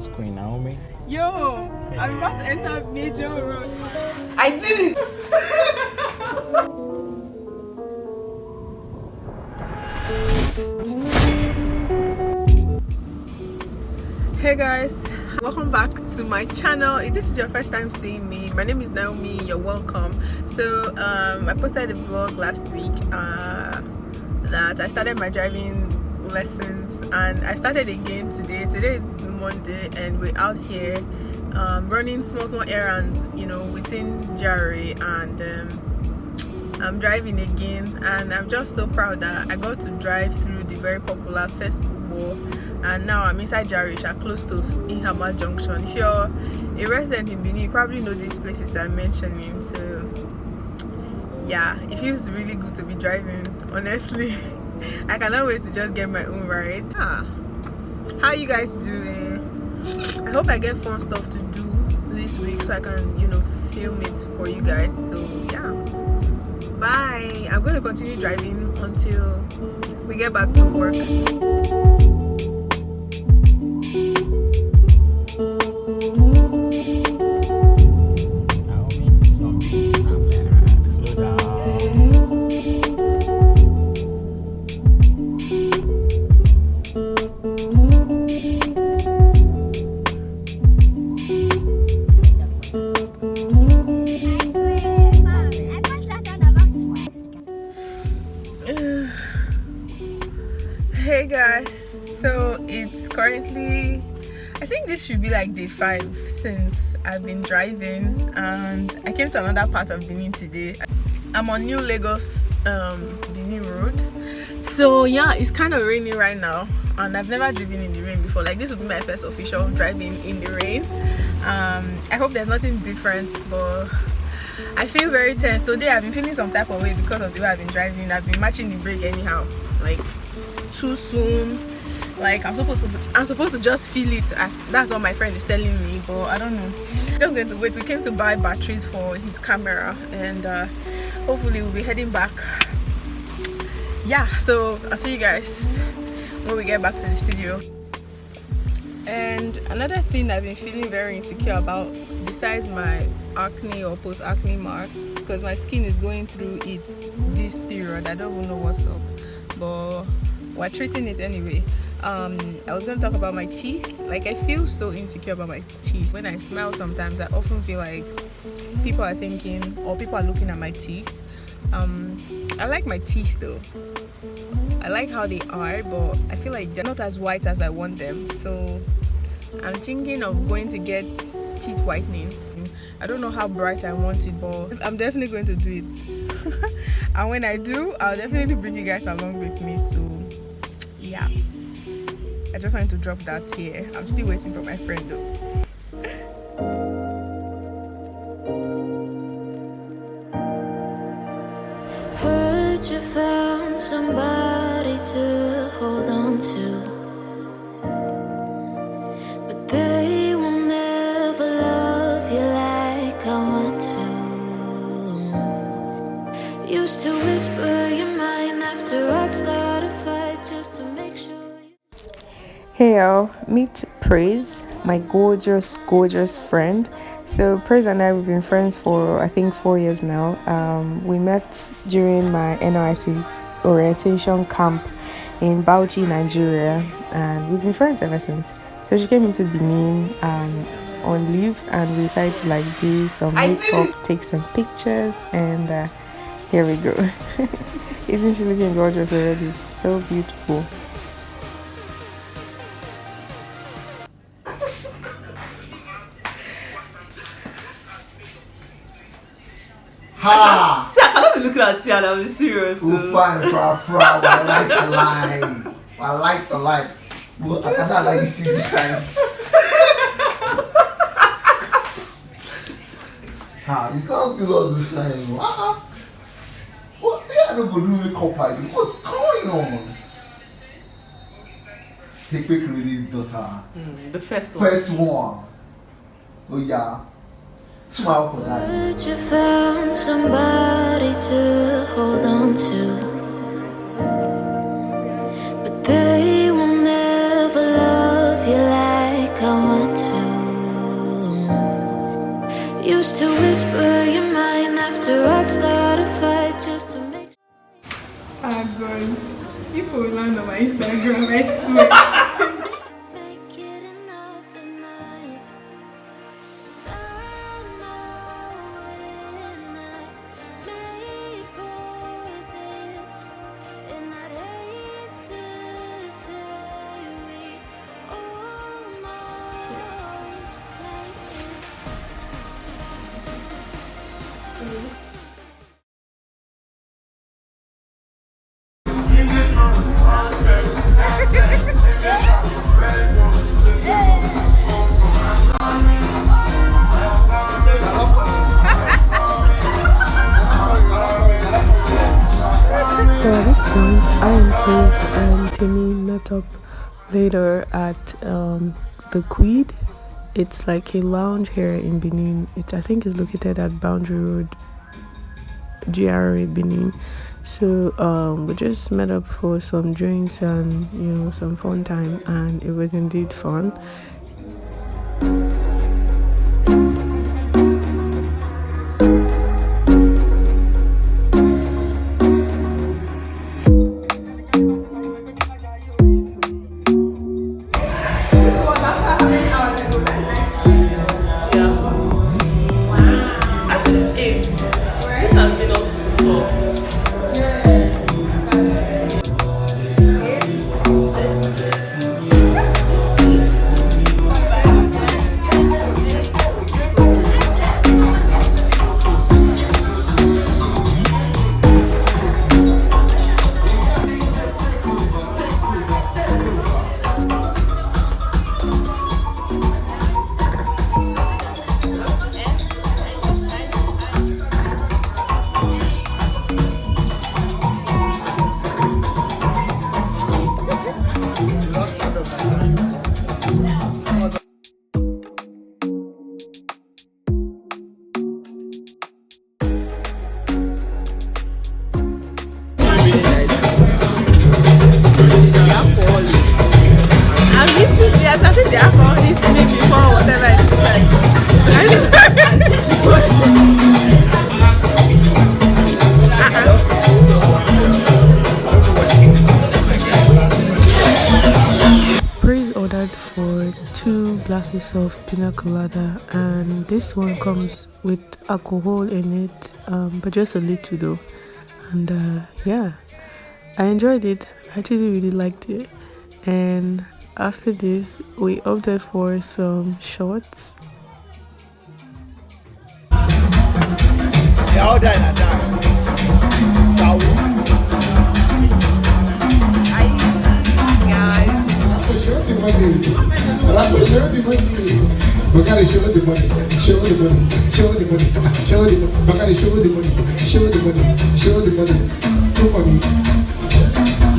What's Queen Naomi? Yo, I'm about to enter Major Road. I did it! Hey guys, welcome back to my channel. If this is your first time seeing me, my name is Naomi. You're welcome. So I posted a vlog last week that I started my driving lessons, and I started again today. Today is Monday and we're out here running small errands, you know, within Gele, and I'm driving again, and I'm just so proud that I got to drive through the very popular First Ubo, and now I'm inside Gele, close to Ihama Junction. If you're a resident in Benin, you probably know these places I'm mentioning. So yeah, it feels really good to be driving, honestly. I cannot wait to just get my own ride. How you guys doing? I hope I get fun stuff to do this week so I can, you know, film it for you guys. So yeah, bye. I'm going to continue driving until we get back to work. Hey guys, so it's currently, I think this should be like day 5 since I've been driving, and I came to another part of Benin today. I'm on New Lagos Benin Road. So yeah, it's kind of rainy right now, and I've never driven in the rain before. Like, this will be my first official driving in the rain. I hope there's nothing different, but I feel very tense today. I've been feeling some type of way because of the way I've been driving. I've been matching the brake anyhow, like too soon. Like I'm supposed to just feel it. That's what my friend is telling me, but I don't know. Just going to wait. We came to buy batteries for his camera, and hopefully we'll be heading back. Yeah, so I'll see you guys when we get back to the studio. And another thing I've been feeling very insecure about, besides my acne or post-acne marks, because my skin is going through it this period. I don't even know what's up, but we're treating it anyway. I was going to talk about my teeth. Like, I feel so insecure about my teeth. When I smile sometimes, I often feel like people are thinking, or people are looking at my teeth. I like my teeth though. I like how they are, but I feel like they're not as white as I want them. So I'm thinking of going to get teeth whitening. I don't know how bright I want it, but I'm definitely going to do it. And when I do, I'll definitely bring you guys along with me. So yeah, I just wanted to drop that here. I'm still waiting for my friend though. Heard you found somebody to hold on to, but they will never love you like I want to. Used to whisper your mind after I'd start a fight just to make sure. Hey y'all, meet Praise, my gorgeous friend. So Praise and I, we've been friends for I think 4 years now. We met during my NYC orientation camp in Bauchi, Nigeria, and we've been friends ever since. So she came into Benin on leave, and we decided to like do some makeup, take some pictures, and here we go. Isn't she looking gorgeous already? So beautiful. Ha! See, I cannot be looking at you and I'm serious. Oh, fine, I like the light. Well, I cannot like to see the shine. Ha! You can't see all the shine. What? Yeah, I don't go do makeup like this. What's going on? Hey, quick release does her. The first one. First one. Oh yeah. Smile for that. But you found somebody to hold on to, but they will never love you like I want to. used to whisper your mind after I'd start a fight just to make. Ah, God. People will land on my Instagram, I swear. Make it another night. I know we're not made for this, and I'd hate to say we almost made it. So at this point, I and Chris and Timmy met up later at the Quid. It's like a lounge here in Benin. I think it's located at Boundary Road, GRA Benin. So we just met up for some drinks and some fun time, and it was indeed fun. Actually, it's 8. This has been up since 12. For 2 glasses of pina colada, and this one comes with alcohol in it, but just a little though. And yeah, I enjoyed it. I actually really liked it. And after this, we opted for some shots. They all die and die. Shall we? Show the money. Bagari, show the money. Show the money. Show the money. Show the money. Bagari, show the money. Show the money. Show the money. No money.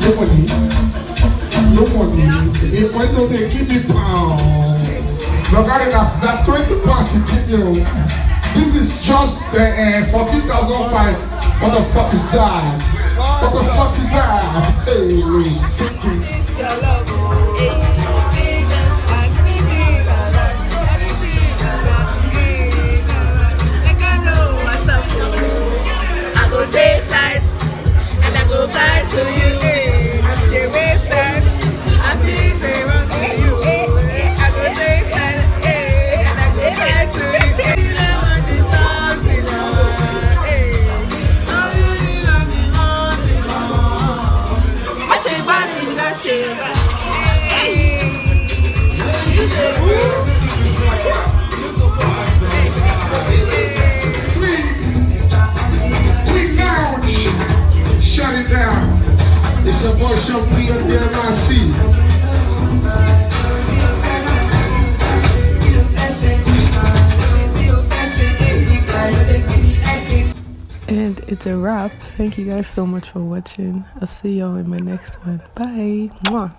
No money. No money. If I know they give me pound. Bagari, that 20 pounds you give me. This is just 14,005. What the fuck is that? What the fuck is that? Hey. It's your love. And it's a wrap. Thank you guys so much for watching. I'll see y'all in my next one. Bye. Mwah.